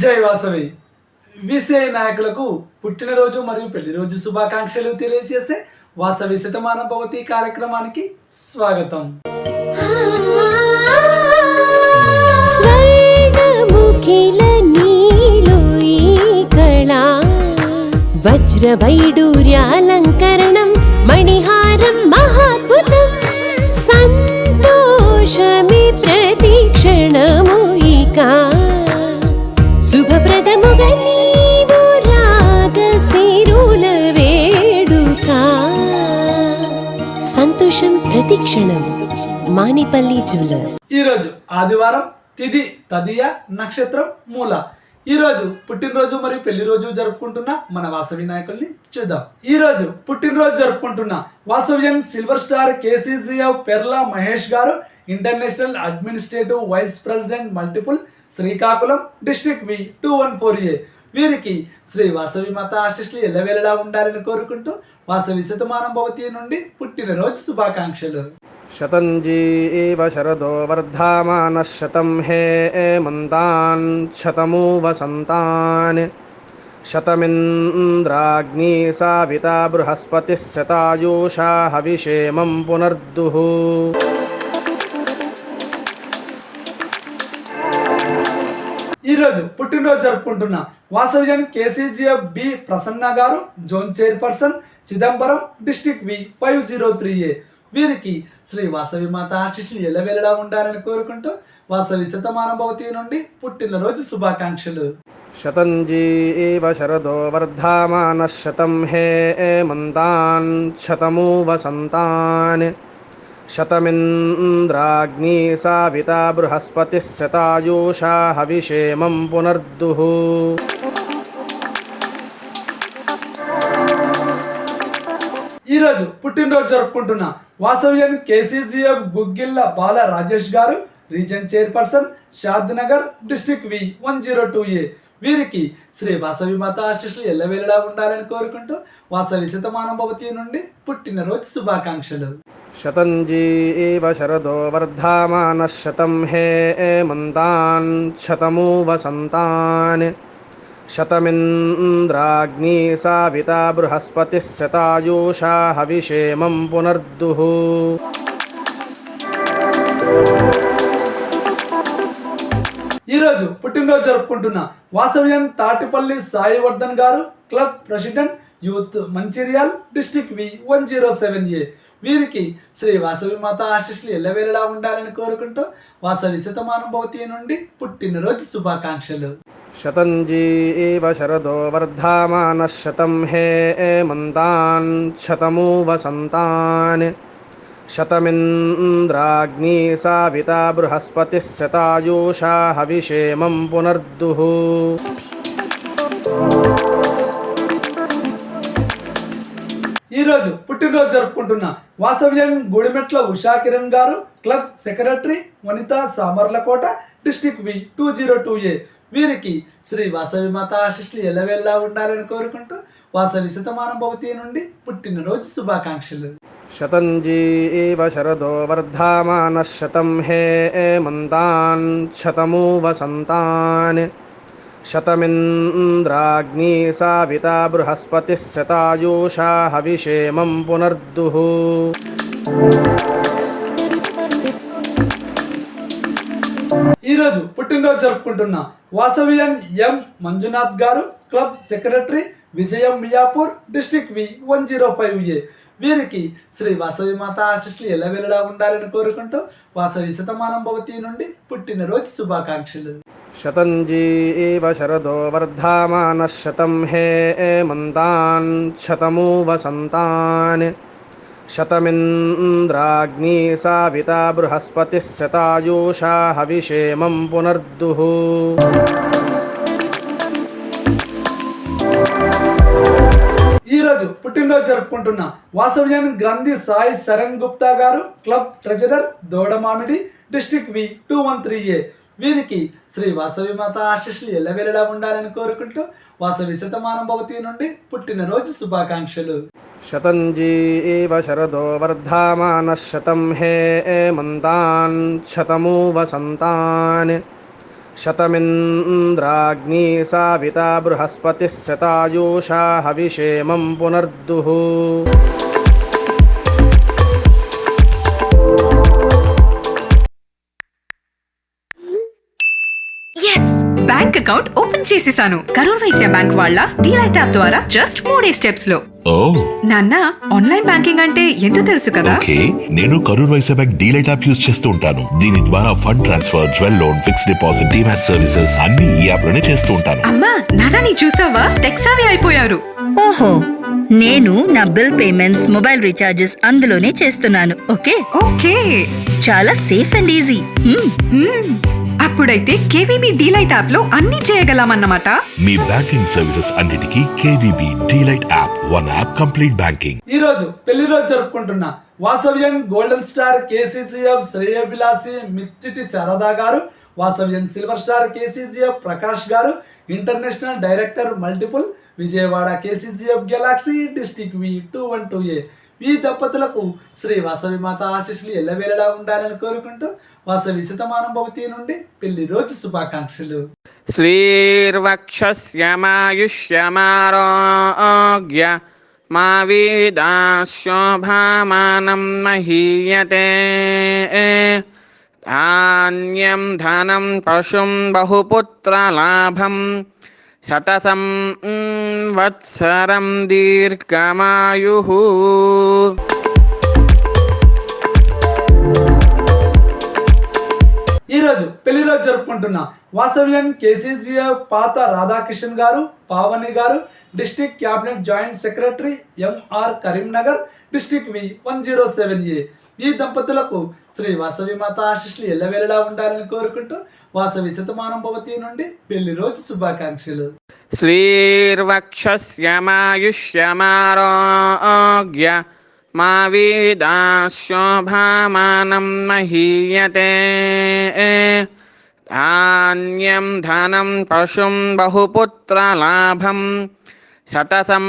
జై వాసవి. విసిఐ నాయకులకు పుట్టినరోజు మరియు పెళ్లిరోజు శుభాకాంక్షలు తెలియజేసే వాసవి శతమానం భవతి కార్యక్రమానికి స్వాగతం. వజ్రవైడూర్యాలంకరణం మణిహారం మహాద్భుతం సంతోషమే ప్రతిక్షణము ఇక శుభప్రదముగా నీవు రాగశిరుల వేడుక సంతోషం ప్రతిక్షణం. మానిపల్లి జ్యువెలర్స్. ఈరోజు ఆదివారం, తిథి తదియ, నక్షత్రం మూల. ఈరోజు పుట్టినరోజు మరియు పెళ్లి రోజు జరుపుకుంటున్న మన వాసవి నాయకుల్ని చూద్దాం. ఈరోజు పుట్టినరోజు జరుపుకుంటున్న Vasavian silver star KCGF Perla Mahesh garu, international administrative vice president multiple, Srikakulam district V 214A. వీరికి శ్రీ వాసవి మాత ఆశీస్సులు ఎల్లవేళలా ఉండాలని కోరుకుంటూ వాసవి శతమానం భవతి నుండి పుట్టినరోజు శుభాకాంక్షలు. శతంజీవ శరదో వర్ధమానః శతం హేమంతాన్ శతమూ వసంతాన్ శతమింద్రాగ్నీ సావితా బృహస్పతిః శతాయూషా హవిషేమం పునర్దుః. ఈరోజు పుట్టినరోజు జరుపుకుంటున్న వాసవియన్ కేసీజీఎఫ్ బి ప్రసన్న గారు, జోన్ చైర్పర్సన్, చిదంబరం డిస్ట్రిక్ట్ వి 503A. వీరికి శ్రీ వాసవి మాత ఆశీస్సులు ఎల్లవేళలా ఉండాలని కోరుకుంటూ వాసవి శతమానం భవతి నుండి పుట్టినరోజు శుభాకాంక్షలు. శతంజీవ శరదో వర్ధమానః శతం హేమంతాన్ శతమూ వసంతాన్ శతమింద్రాగ్నీ సావితా బృహస్పతిః శతాయూషా హవిషేమం పునర్దుః. ఈరోజు పుట్టినరోజు జరుపుకుంటున్న వాసవియన్ కేసీజీఎఫ్ గుగ్గిళ్ళ బాల రాజేష్ గారు, రీజన్ చైర్పర్సన్, షాద్ నగర్ డిస్ట్రిక్ట్ వి 102A. వీరికి శ్రీ వాసవి మాత ఆశీస్సులు ఎల్లవేళలా ఉండాలని కోరుకుంటూ వాసవి శతమానం భవతి నుండి పుట్టినరోజు శుభాకాంక్షలు. శతంజీవ శరదో వర్ధమానః శతం హేమంతాన్ శతమూ వసంతాన్ శతమింద్రాగ్నీ సావితా బృహస్పతిః శతాయూషా హవిషేమం పునర్దుః. ఈరోజు పుట్టినరోజు జరుపుకుంటున్న వాసవియన్ తాటిపల్లి సాయివర్ధన్ గారు, club president, youth Mancherial district వి 107A. వీరికి శ్రీ వాసవి మాత ఆశీస్సులు ఎల్లవేళలా ఉండాలని కోరుకుంటూ వాసవి శతమానం భవతి నుండి పుట్టినరోజు శుభాకాంక్షలు. శతంజీవ శరదో వర్ధమానః శతం హేమంతాన్ శతమూ వసంతాన్ శతమింద్రాగ్నీ సావితా బృహస్పతిః శతాయూషా హవిషేమం పునర్దుః. ఈరోజు పుట్టినరోజు జరుపుకుంటున్న వాసవ్యన్ గుడిమెట్ల ఉషా కిరణ్ గారు, club secretary, Vanitha Samarlakota district వి 202A. వీరికి శ్రీ వాసవి మాత ఆశీస్సులు ఎల్లవేళలా ఉండాలని కోరుకుంటూ వాసవి శతమానం భవతి నుండి పుట్టినరోజు శుభాకాంక్షలు. శతంజీవ శరదో వర్ధమానః శతం హేమంతాన్ శతమూ వసంతాన్ శతమింద్రాగ్నీ సావితా బృహస్పతిః శతాయూషా హవిషేమం పునర్దుః. ఈరోజు పుట్టినరోజు జరుపుకుంటున్న వాసవియన్ ఎం మంజునాథ్ గారు, క్లబ్ సెక్రటరీ, విజయం మియాపూర్ డిస్ట్రిక్ట్ వి 105A. వీరికి శ్రీ వాసవి మాత ఆశీస్సులు ఎల్లవేళలా ఉండాలని కోరుకుంటూ వాసవి శతమానం భవతి నుండి పుట్టినరోజు శుభాకాంక్షలు. శతంజీవ శరదో వర్ధమానః శతం హేమంతాన్ శతమూ వసంతాన్ శతమింద్రాగ్నీ సావితా బృహస్పతిః శతాయూషా హవిషేమం పునర్దుః. ఈరోజు పుట్టినరోజు జరుపుకుంటున్న వాసవ్యన్ గ్రంథి సాయి శరణ్ గుప్తా గారు, club treasurer, Dodamamidi district V 213A. వీరికి శ్రీ వాసవి మాత ఆశీస్సులు ఎల్లవేళలా ఉండాలని కోరుకుంటూ వాసవి శతమానం భవతి నుండి పుట్టినరోజు శుభాకాంక్షలు. శతంజీవ శరదో వర్ధమానః శతం హేమంతాన్ శతమూ వసంతాన్ శతమింద్రాగ్ని సావితా బృహస్పతిः శతాయూషా హవిషేమం పునర్దుః. ఎస్ బ్యాంక్ అకౌంట్ ఓపెన్ చేసేసాను. కరూర్ వైశ్య బ్యాంక్ వాళ్ళ డీలైట్ యాప్ ద్వారా జస్ట్ 3 స్టెప్స్ లో. ఓ నాన్న, ఆన్లైన్ బ్యాంకింగ్ అంటే ఎంతో తెలుసు కదా. ఓకే, నేను Karur Vysya bank DLite app use చేస్తూ ఉంటాను. దీని ద్వారా fund transfer, jewel loan, fixed deposit, demat services అన్ని ఈ యాప్ లోనే చేస్తూ ఉంటాను. అమ్మా నాన్న, నీ చూసావా, టెక్సావి అయిపోయారు. ఓహో, నేను నా బిల్ పేమెంట్స్, మొబైల్ రీఛార్జెస్ అందులోనే చేస్తున్నాను. ఓకే ఓకే, చాలా సేఫ్ అండ్ ఈజీ. అప్పుడైతే కేవీబీ డీలైట్ యాప్ లో అన్ని చేయగలమన్నమాట. మీ బ్యాంకింగ్ సర్వీసెస్ అన్నిటికీ KVB DLite app, one app complete banking. ఈ రోజు పెళ్లి రోజు జరుపుకుంటున్న వాసవ్యన్ గోల్డెన్ స్టార్ కేసీసీఎఫ్ శ్రేయభిలాసి Mittiti Sharada garu, Vasavian silver star KCCF Prakash garu, international director multiple Vijayawada KCCF galaxy district V212A ఈ దంపతులకు శ్రీ వాసవి మాత ఆశీస్సులు ఎల్లవేళలా ఉండాలని కోరుకుంటూ వాసవి శతమానం భవతి నుండి పెళ్లి రోజు శుభాకాంక్షలు. శ్రీర్వక్షస్యమాయుష్యమారోగ్య మా వీదాశోభామానం మహీయతే. ధాన్యం ధనం పశుం బహుపుత్రలాభం శతసం వత్సరం దీర్ఘమాయుః. ఈరోజు పెళ్లి రోజు జరుపుకుంటున్న వాసవ్యన్ కేసీసీఎఫ్ పాత Radhakishan garu, Pavani garu, district cabinet joint secretary MR Karimnagar, district V107A ఈ దంపతులకు శ్రీ వాసవి మాత ఆశీస్సులు ఎల్లవేళలా ఉండాలని కోరుకుంటూ వాసవి శతమానం భవతి నుండి పెళ్లి రోజు శుభాకాంక్షలు. శ్రీర్వక్షస్యమాయుష్యమారోగ్య మా వీదాశోభామానం మహీయతే. ధాన్యం ధనం పశుం బహుపుత్రలాభం శతసం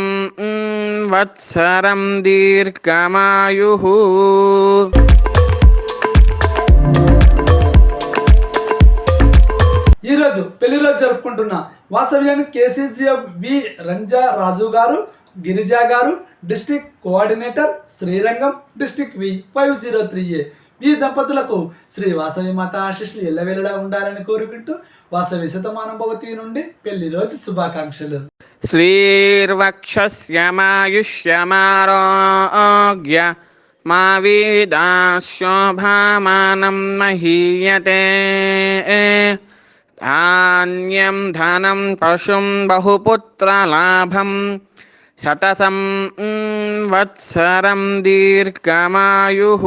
వత్సరం దీర్ఘమాయుః. ఈరోజు పెళ్లి రోజు జరుపుకుంటున్న వాసవ్యన్ కేసీసీఎఫ్ వి రంజా రాజు గారు, గిరిజా గారు, district coordinator Srirangam, district V503A ఈ దంపతులకు శ్రీ వాసవి మాత ఆశీస్సులు ఎల్లవేళలా ఉండాలని కోరుకుంటూ వాసవి శతమానం భవతి నుండి పెళ్లి రోజు శుభాకాంక్షలు. శ్రీర్వక్షస్యమాయుష్యమారోగ్య మా వీదాశోభామానం మహీయతే. ధాన్యం ధనం పశుం బహుపుత్రలాభం శతసం వత్సరం దీర్ఘమాయుః.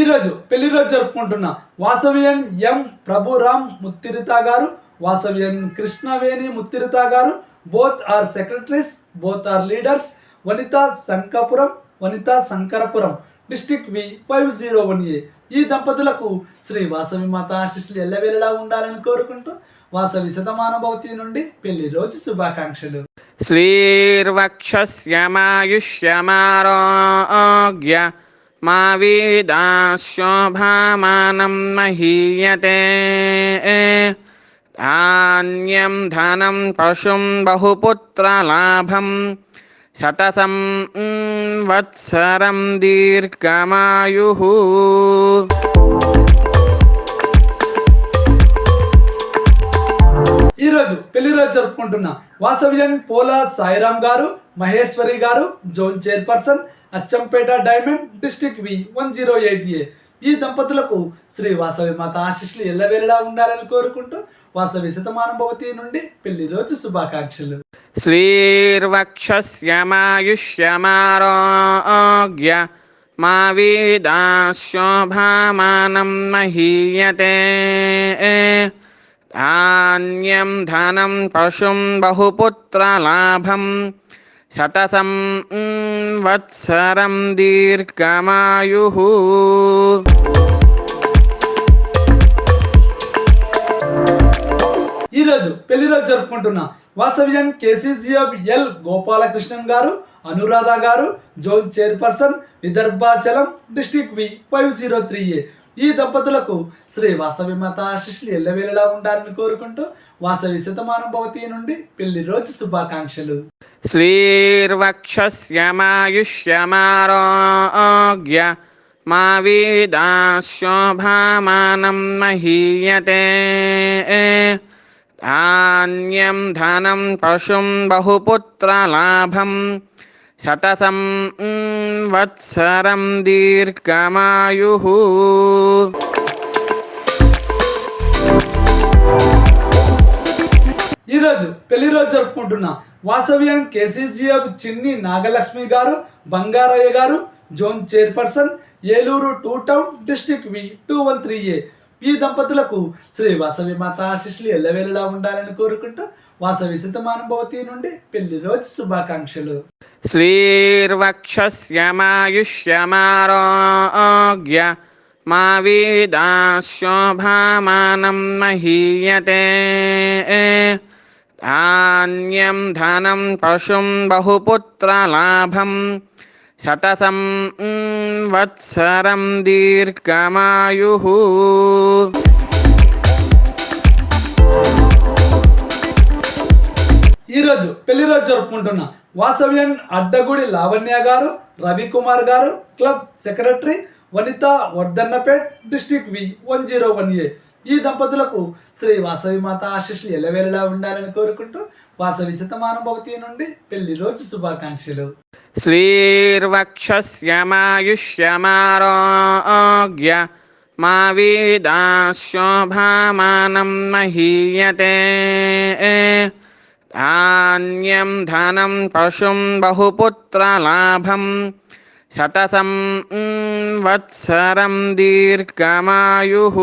ఈరోజు పెళ్లి రోజు జరుపుకుంటున్న వాసవ్యన్ ఎం ప్రభురామ్ ముత్తిరితా గారు, వాసవ్యన్ కృష్ణవేణి ముత్తిరితా గారు, both are secretaries, both are leaders, Vanitha Shankapuram, Vanitha Shankarapuram, district V501A ఈ దంపతులకు శ్రీ వాసవి మాత ఆశీస్సులు ఎల్లవేళలా ఉండాలని కోరుకుంటూ వాసవి శతమాన భవతి నుండి పెళ్లి రోజు శుభాకాంక్షలు. శ్రీర్వక్షస్యమాయుష్యమారోగ్య మా వీదాశోభామానం మహీయతే. ధాన్యం ధనం పశుం బహుపుత్రలాభం శతసం వత్సరం దీర్ఘమాయుః. ఈరోజు పెళ్లి రోజు జరుపుకుంటున్న వాసవ్యన్ పోలా సాయిరామ్ గారు, మహేశ్వరి గారు, zone chairperson, Achampet diamond, district V108A ఈ దంపతులకు శ్రీ వాసవి మాత ఆశీస్సులు ఎల్లవేళలా ఉండాలని కోరుకుంటూ వాసవి శతమానం భవతి నుండి పెళ్లి రోజు శుభాకాంక్షలు. శ్రీర్వక్షస్యమాయుష్యమారోగ్య మా వీదాశోభామానం మహీయతే. ధాన్యం ధనం పశుం బహుపుత్రలాభం శతసం వత్సరం దీర్ఘమాయుః. ఈరోజు పెళ్లి రోజు జరుపుకుంటున్న వాసవ్యన్ కేసీసీఎఫ్ ఎల్ గోపాలకృష్ణన్ గారు, అనురాధ గారు zone chairperson, Vidarbhachalam, district V 503A. ఈ దంపతులకు శ్రీ వాసవి మాత ఆశీస్సులు ఎల్లవేళలా ఉండాలని కోరుకుంటూ వాసవి శతమానం భవతి నుండి పెళ్లి రోజు శుభాకాంక్షలు. శ్రీర్వక్షస్యమాయుష్యమారోగ్య మా వీదాశోభామానం మహీయతే. ధాన్యం ధనం పశుం బహుపుత్రలాభం శతసం వత్సరం దీర్ఘమాయుః. ఈరోజు పెళ్లి రోజు జరుపుకుంటున్న వాసవ్యం కేసీజీఎఫ్ చిన్ని నాగలక్ష్మి గారు, బంగారయ్య గారు zone chairperson, Eluru 2 town, district వి 213A. ఈ దంపతులకు శ్రీ వాసవి మాత ఆశీస్సులు ఎల్లవేళలా ఉండాలని కోరుకుంటూ వాసవి శతమానం భవతి నుండి పెళ్లి రోజు శుభాకాంక్షలు. శ్రీర్వక్షస్యమాయుష్యమారోగ్య మా వీదాశోభామానం మహీయతే. ధాన్యం ధనం పశుం బహుపుత్రలాభం శతసం వత్సరం దీర్ఘమాయుః. ఈరోజు పెళ్లి రోజు జరుపుకుంటున్న వాసవ్యన్ అడ్డగుడి లావణ్య గారు, రవికుమార్ గారు క్లబ్ సెక్రటరీ, వనిత వర్ధన్నపేట్, డిస్టిక్ వి 101A. ఈ దంపతులకు శ్రీ వాసవి మాత ఆశీస్సులు ఎల్లవేళలా ఉండాలని కోరుకుంటూ వాసవి శతమానం భవతి నుండి పెళ్లి రోజు శుభాకాంక్షలు. శ్రీర్వక్షస్యమాయుష్యమారోగ్య మా వీదాశోభామానం మహీయతే. ధాన్యం ధనం పశుం బహుపుత్రలాభం శతసం వత్సరం దీర్ఘమాయుః.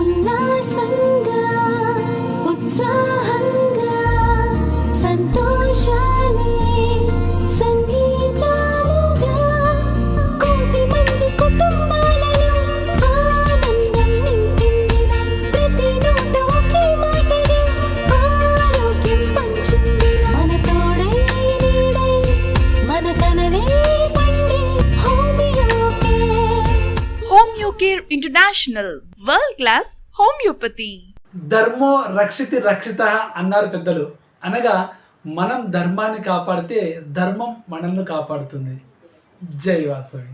ఉల్లాసంగా ఉత్సాహంగా సంతోషాలే సంగీతాలుగా కోటి మంది కుటుంబాలలో ఆనందం నింపిందిన ప్రతి నోట ఒకే మాటగా ఆరోగ్యం పంచింది మన తోడై నీడై మన కలలే పండే Homeocare international world class homeopathy. ధర్మో రక్షితి రక్షిత అన్నారు పెద్దలు. అనగా మనం ధర్మాన్ని కాపాడితే ధర్మం మనల్ని కాపాడుతుంది. జై వాసవి.